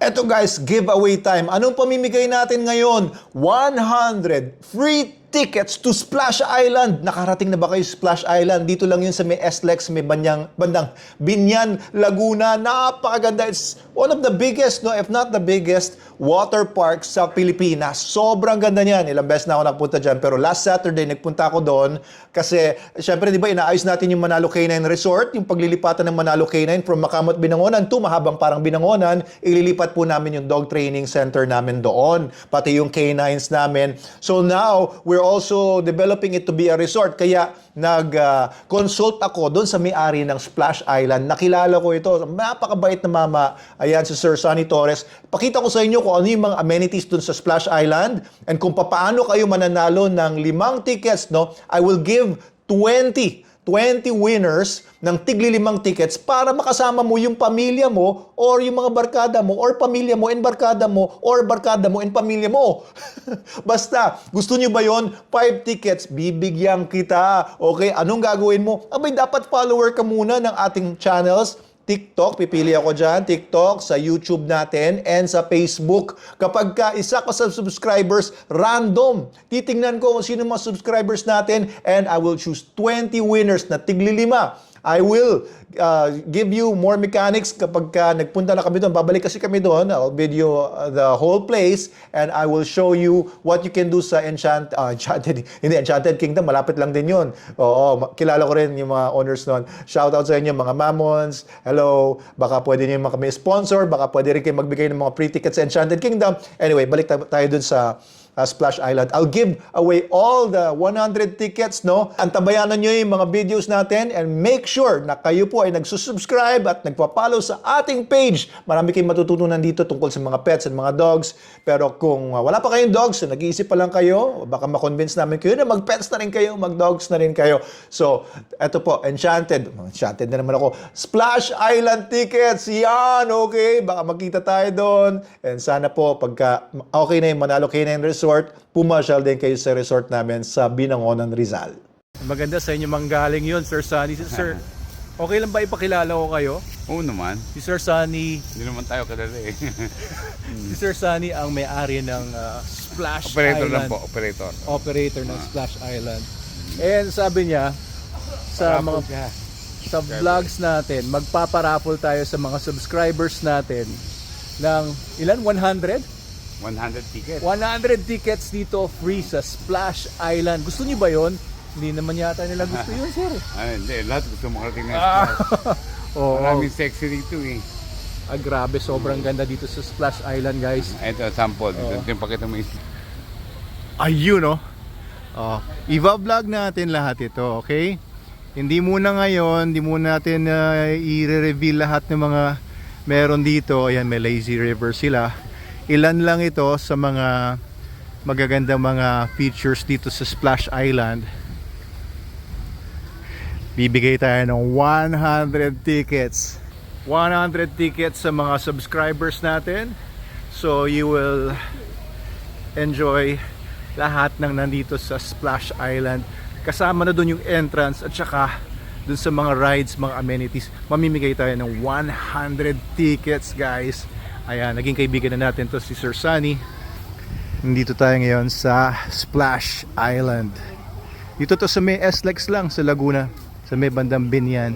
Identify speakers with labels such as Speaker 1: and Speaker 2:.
Speaker 1: Eto guys, giveaway time. Anong pamimigay natin ngayon? 100 free tickets to Splash Island. Nakarating na ba kayo sa Splash Island? Dito lang yun sa may SLEX, may bandang Binyan, Laguna. Napakaganda. It's one of the biggest, no, if not the biggest, water park sa Pilipinas. Sobrang ganda niyan. Ilang beses na ako napunta dyan. Pero last Saturday, nagpunta ako doon kasi, syempre, di ba, inaayos natin yung Manalo Canine Resort, yung paglilipatan ng Manalo Canine from Makamot, Binangonan to mahabang parang Binangonan, ililipat po namin yung dog training center namin doon, pati yung canines namin. So now, we're also developing it to be a resort. Kaya nag-consult ako doon sa may-ari ng Splash Island. Nakilala ko ito. Napakabait na mama. Ayan, si Sir Sonny Torres. Pakita ko sa inyo kung ano yung mga amenities doon sa Splash Island and kung paano kayo mananalo ng 5 tickets, no? I will give 20 winners ng tigli-5 tickets para makasama mo yung pamilya mo or yung mga barkada mo or pamilya mo and barkada mo or barkada mo and pamilya mo. Basta, gusto nyo ba yon? 5 tickets, bibigyan kita. Okay, anong gagawin mo? Abay, dapat follower ka muna ng ating channels. TikTok, pipili ako dyan, TikTok, sa YouTube natin, and sa Facebook. Kapag ka isa ko sa subscribers, random. Titingnan ko kung sino mga subscribers natin, and I will choose 20 winners na tigli-5. I will give you more mechanics kapag ka nagpunta na kami doon. Babalik kasi kami doon. I'll video the whole place and I will show you what you can do sa Enchanted Kingdom. Malapit lang din yun. Oo, kilala ko rin yung mga owners noon. Shout out sa inyo mga mamons. Hello. Baka pwede nyo kami sponsor. Baka pwede rin kayo magbigay ng mga free tickets sa Enchanted Kingdom. Anyway, balik tayo doon sa Splash Island. I'll give away all the 100 tickets, no? Antabayanan nyo yung mga videos natin and make sure na kayo po ay nagsusubscribe at nagpa-follow sa ating page. Marami kayong matututunan dito tungkol sa mga pets and mga dogs. Pero kung wala pa kayong dogs, nag-iisip pa lang kayo, baka ma-convince namin kayo na mag-pets na rin kayo, mag-dogs na rin kayo. So, eto po, Enchanted na naman ako. Splash Island tickets, yan, okay? Baka magkita tayo doon. And sana po, pagka okay na yung Manalo Canine Resort, pumasyal din kayo sa resort namin sa Binangonan, Rizal.
Speaker 2: Maganda sa inyo manggaling yun, Sir Sonny. Sir, okay lang ba ipakilala ko kayo?
Speaker 3: Oo naman.
Speaker 2: Si Sir Sonny,
Speaker 3: Hindi naman tayo kadali eh.
Speaker 2: si Sir Sonny ang may-ari ng Splash
Speaker 3: Operator
Speaker 2: Island.
Speaker 3: lang po, operator.
Speaker 2: Operator ng Splash Island. And sabi niya, sa
Speaker 3: Paraffle
Speaker 2: mga
Speaker 3: siya.
Speaker 2: sa vlogs natin, magpaparaffle tayo sa mga subscribers natin ng ilan? 100?
Speaker 3: 100 tickets.
Speaker 2: 100 tickets dito free sa Splash Island. Gusto niyo ba yon? Hindi naman yata nila gusto yun, sir.
Speaker 3: Ay, hindi. Lahat gusto makarating na
Speaker 2: Oo.
Speaker 3: Maraming sexy dito eh.
Speaker 2: Grabe, sobrang ganda dito sa Splash Island, guys.
Speaker 3: Ito, sample. Ito yung pakita mo.
Speaker 4: Ayun, no? I-vlog natin lahat ito, okay? Hindi muna ngayon, hindi muna natin i-reveal lahat ng mga meron dito. Ayan, may lazy river sila. Ilan lang ito sa mga magagandang mga features dito sa Splash Island. Bibigay tayo ng 100 tickets. 100 tickets sa mga subscribers natin. So you will enjoy lahat ng nandito sa Splash Island. Kasama na doon yung entrance at saka doon sa mga rides, mga amenities. Mamimigay tayo ng 100 tickets, guys. Ayan, naging kaibigan na natin to si Sir Sonny. Nandito tayo ngayon sa Splash Island. Dito to sa may SLEX lang sa Laguna, sa may bandang Binyan.